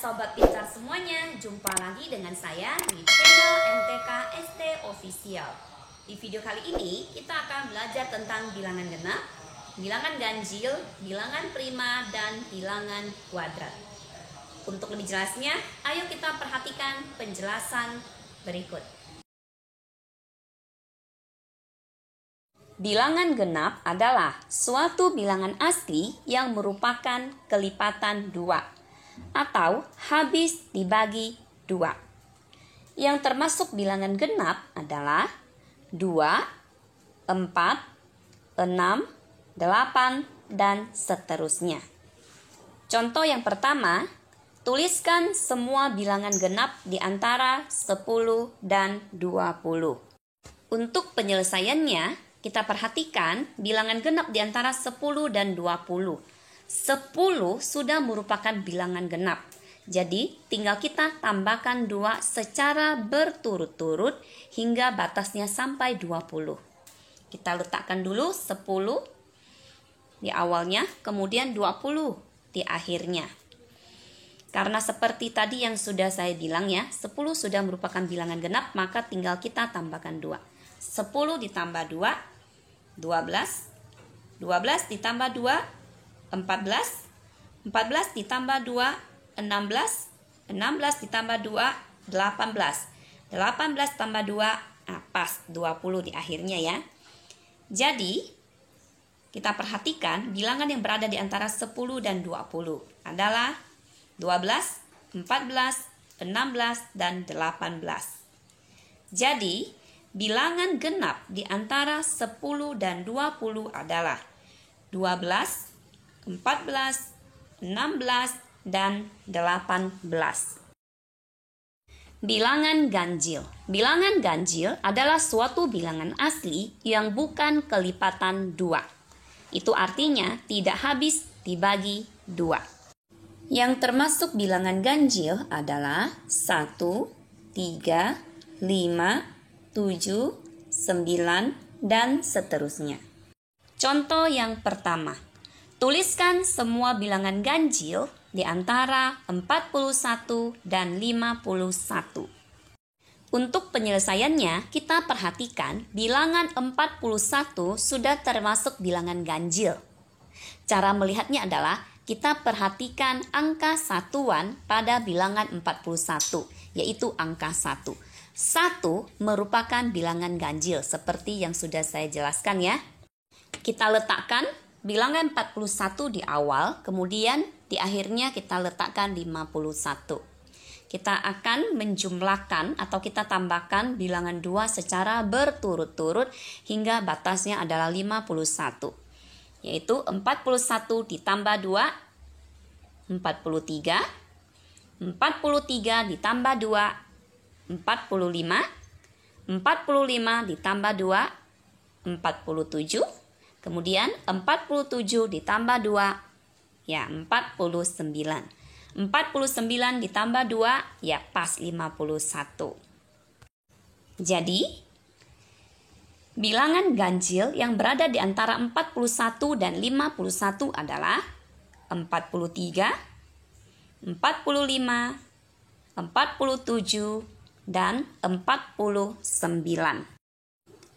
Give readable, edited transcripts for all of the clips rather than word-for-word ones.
Sobat Pintar semuanya, jumpa lagi dengan saya di channel MTK ST Official. Di video kali ini kita akan belajar tentang bilangan genap, bilangan ganjil, bilangan prima, dan bilangan kuadrat. Untuk lebih jelasnya, ayo kita perhatikan penjelasan berikut. Bilangan genap adalah suatu bilangan asli yang merupakan kelipatan 2 atau habis dibagi 2. Yang termasuk bilangan genap adalah 2, 4, 6, 8, dan seterusnya. Contoh yang pertama, tuliskan semua bilangan genap di antara 10 dan 20. Untuk penyelesaiannya, kita perhatikan bilangan genap di antara 10 dan 20. 10 sudah merupakan bilangan genap. Jadi tinggal kita tambahkan 2 secara berturut-turut hingga batasnya sampai 20. Kita letakkan dulu 10 di awalnya, kemudian 20 di akhirnya. Karena seperti tadi yang sudah saya bilang ya, 10 sudah merupakan bilangan genap, maka tinggal kita tambahkan 2. 10 ditambah 2, 12. 12 ditambah 2, 14. 14 ditambah 2, 16. 16 ditambah 2, 18. 18 tambah 2, pas 20 di akhirnya ya. Jadi kita perhatikan bilangan yang berada di antara 10 dan 20 adalah 12, 14, 16, dan 18. Jadi bilangan genap di antara 10 dan 20 adalah 12, 14, 16, dan 18. Bilangan ganjil. Bilangan ganjil adalah suatu bilangan asli yang bukan kelipatan 2. Itu artinya tidak habis dibagi 2. Yang termasuk bilangan ganjil adalah 1, 3, 5, 7, 9, dan seterusnya. Contoh yang pertama. Tuliskan semua bilangan ganjil di antara 41 dan 51. Untuk penyelesaiannya, kita perhatikan bilangan 41 sudah termasuk bilangan ganjil. Cara melihatnya adalah kita perhatikan angka satuan pada bilangan 41, yaitu angka 1. 1 merupakan bilangan ganjil seperti yang sudah saya jelaskan ya. Kita letakkan bilangan 41 di awal, kemudian di akhirnya kita letakkan 51. Kita akan menjumlahkan atau kita tambahkan bilangan 2 secara berturut-turut hingga batasnya adalah 51. Yaitu 41 ditambah 2, 43. 43 ditambah 2, 45. 45 ditambah 2, 47. Kemudian 47 ditambah 2, ya 49. 49 ditambah 2, ya pas 51. Jadi, bilangan ganjil yang berada di antara 41 dan 51 adalah 43, 45, 47, dan 49.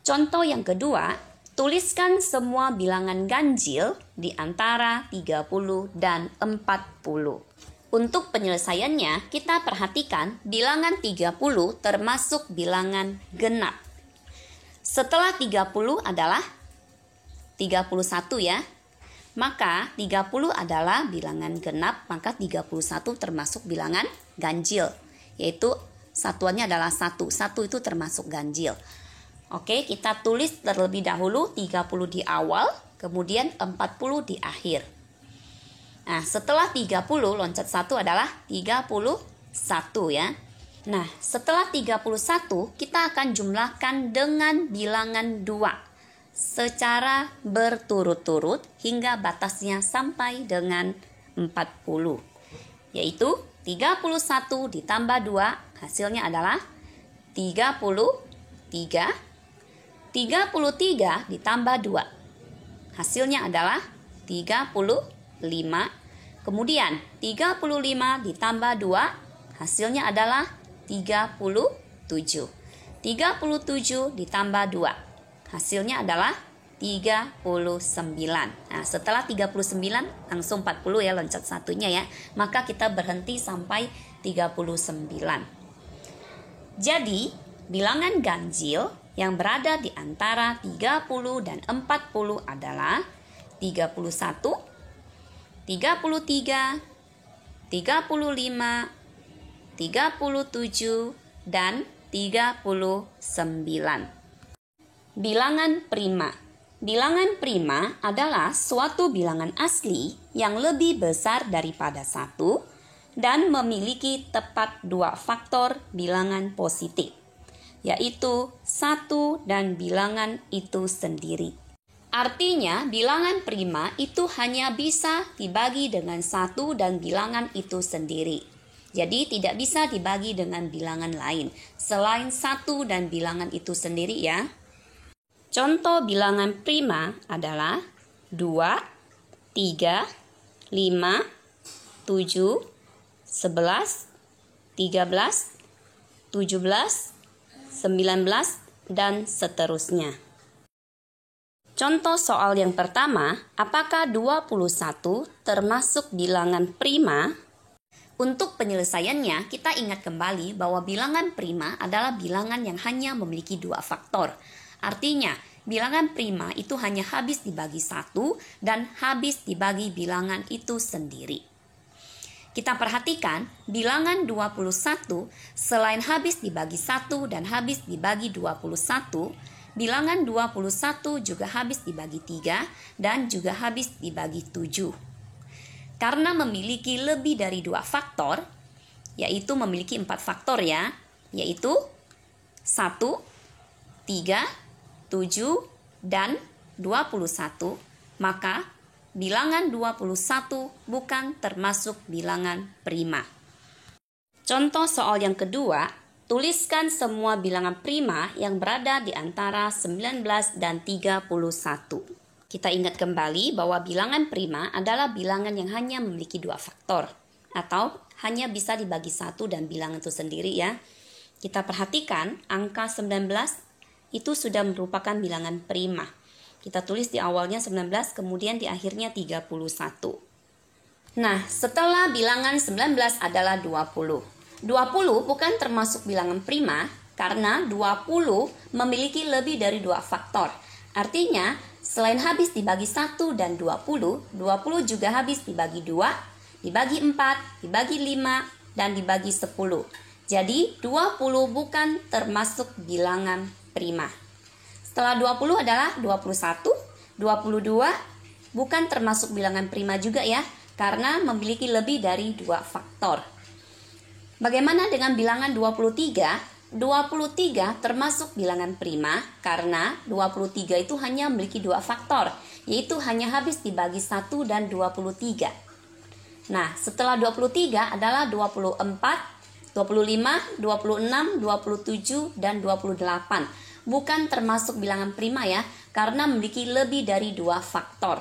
Contoh yang kedua, tuliskan semua bilangan ganjil di antara 30 dan 40. Untuk penyelesaiannya, kita perhatikan bilangan 30 termasuk bilangan genap. Setelah 30 adalah 31 ya. Maka 30 adalah bilangan genap, maka 31 termasuk bilangan ganjil. Yaitu satuannya adalah 1. 1 itu termasuk ganjil. Oke, kita tulis terlebih dahulu 30 di awal, kemudian 40 di akhir. Nah, setelah 30 loncat 1 adalah 31 ya. Nah, setelah 31 kita akan jumlahkan dengan bilangan 2 secara berturut-turut hingga batasnya sampai dengan 40. Yaitu 31 ditambah 2 hasilnya adalah 33. 33 ditambah 2. Hasilnya adalah 35. Kemudian 35 ditambah 2 hasilnya adalah 37. 37 ditambah 2 hasilnya adalah 39. Nah, setelah 39 langsung 40 ya, loncat satunya ya. Maka kita berhenti sampai 39. Jadi, bilangan ganjil yang berada di antara 30 dan 40 adalah 31, 33, 35, 37, dan 39. Bilangan prima. Bilangan prima adalah suatu bilangan asli yang lebih besar daripada 1 dan memiliki tepat 2 faktor bilangan positif, yaitu 1 dan bilangan itu sendiri. Artinya, bilangan prima itu hanya bisa dibagi dengan 1 dan bilangan itu sendiri. Jadi, tidak bisa dibagi dengan bilangan lain selain 1 dan bilangan itu sendiri ya. Contoh bilangan prima adalah 2, 3, 5, 7, 11, 13, 17, 19, dan seterusnya. Contoh soal yang pertama, apakah 21 termasuk bilangan prima? Untuk penyelesaiannya, kita ingat kembali bahwa bilangan prima adalah bilangan yang hanya memiliki 2 faktor. Artinya, bilangan prima itu hanya habis dibagi 1 dan habis dibagi bilangan itu sendiri. Kita perhatikan, bilangan 21 selain habis dibagi 1 dan habis dibagi 21, bilangan 21 juga habis dibagi 3 dan juga habis dibagi 7. Karena memiliki lebih dari 2 faktor, yaitu memiliki 4 faktor ya, yaitu 1, 3, 7, dan 21, maka bilangan 21 bukan termasuk bilangan prima. Contoh soal yang kedua, tuliskan semua bilangan prima yang berada di antara 19 dan 31. Kita ingat kembali bahwa bilangan prima adalah bilangan yang hanya memiliki 2 faktor, atau hanya bisa dibagi 1 dan bilangan itu sendiri ya. Kita perhatikan angka 19 itu sudah merupakan bilangan prima. Kita tulis di awalnya 19, kemudian di akhirnya 31. Nah, setelah bilangan 19 adalah 20. 20 bukan termasuk bilangan prima karena 20 memiliki lebih dari 2 faktor. Artinya, selain habis dibagi 1 dan 20, 20 juga habis dibagi 2, dibagi 4, dibagi 5, dan dibagi 10. Jadi, 20 bukan termasuk bilangan prima. Setelah 20 adalah 21, 22 bukan termasuk bilangan prima juga ya, karena memiliki lebih dari 2 faktor. Bagaimana dengan bilangan 23? 23 termasuk bilangan prima karena 23 itu hanya memiliki 2 faktor, yaitu hanya habis dibagi 1 dan 23. Nah, setelah 23 adalah 24, 25, 26, 27, dan 28. Bukan termasuk bilangan prima ya, karena memiliki lebih dari 2 faktor.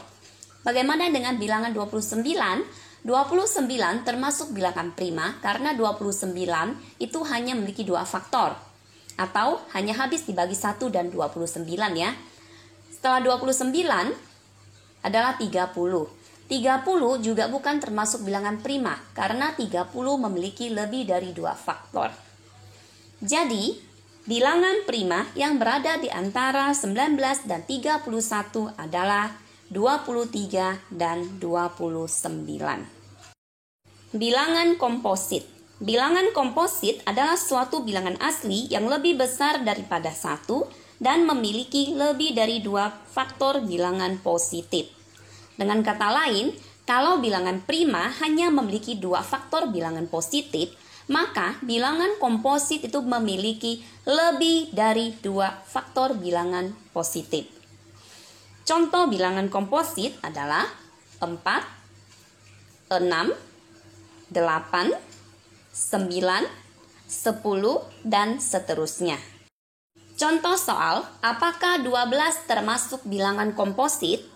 Bagaimana dengan bilangan 29? 29 termasuk bilangan prima karena 29 itu hanya memiliki 2 faktor, atau hanya habis dibagi 1 dan 29 ya. Setelah 29 adalah 30. 30 juga bukan termasuk bilangan prima karena 30 memiliki lebih dari 2 faktor. Jadi, bilangan prima yang berada di antara 19 dan 31 adalah 23 dan 29. Bilangan komposit. Bilangan komposit adalah suatu bilangan asli yang lebih besar daripada 1 dan memiliki lebih dari 2 faktor bilangan positif. Dengan kata lain, kalau bilangan prima hanya memiliki 2 faktor bilangan positif, maka bilangan komposit itu memiliki lebih dari 2 faktor bilangan positif. Contoh bilangan komposit adalah 4, 6, 8, 9, 10, dan seterusnya. Contoh soal, apakah 12 termasuk bilangan komposit?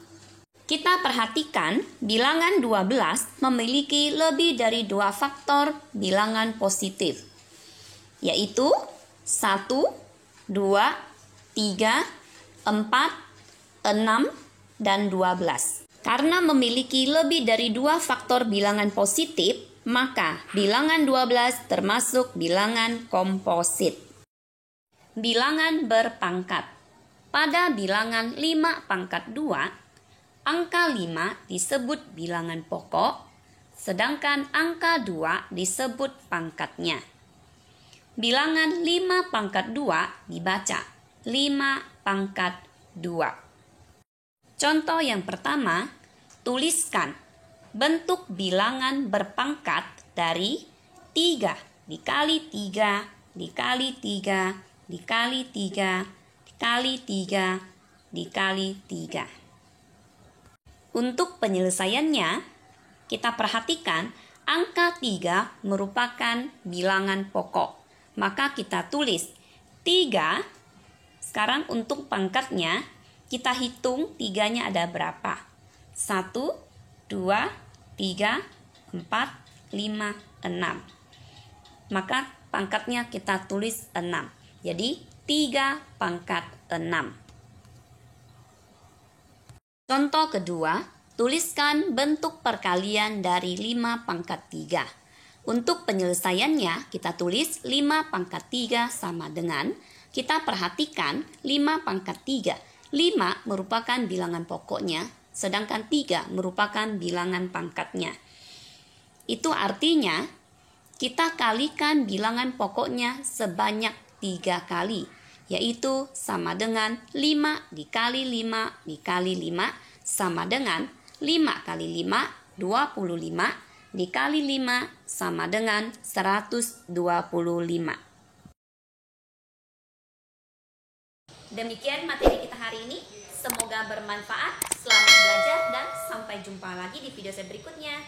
Kita perhatikan bilangan 12 memiliki lebih dari 2 faktor bilangan positif, yaitu 1, 2, 3, 4, 6, dan 12. Karena memiliki lebih dari 2 faktor bilangan positif, maka bilangan 12 termasuk bilangan komposit. Bilangan berpangkat. Pada bilangan 5 pangkat 2, angka 5 disebut bilangan pokok, sedangkan angka 2 disebut pangkatnya. Bilangan 5 pangkat 2 dibaca 5 pangkat 2. Contoh yang pertama, tuliskan bentuk bilangan berpangkat dari 3 dikali 3 dikali 3 dikali 3 dikali 3 dikali 3. Untuk penyelesaiannya, kita perhatikan angka 3 merupakan bilangan pokok. Maka kita tulis 3. Sekarang untuk pangkatnya, kita hitung 3-nya ada berapa. 1, 2, 3, 4, 5, 6. Maka pangkatnya kita tulis 6. Jadi 3 pangkat 6. Contoh kedua, tuliskan bentuk perkalian dari 5 pangkat 3. Untuk penyelesaiannya, kita tulis 5 pangkat 3 sama dengan, kita perhatikan 5 pangkat 3. 5 merupakan bilangan pokoknya, sedangkan 3 merupakan bilangan pangkatnya. Itu artinya, kita kalikan bilangan pokoknya sebanyak 3 kali, yaitu sama dengan 5 dikali 5 dikali 5 sama dengan 5 kali 5, 25, dikali 5 sama dengan 125. Demikian materi kita hari ini. Semoga bermanfaat. Selamat belajar dan sampai jumpa lagi di video saya berikutnya.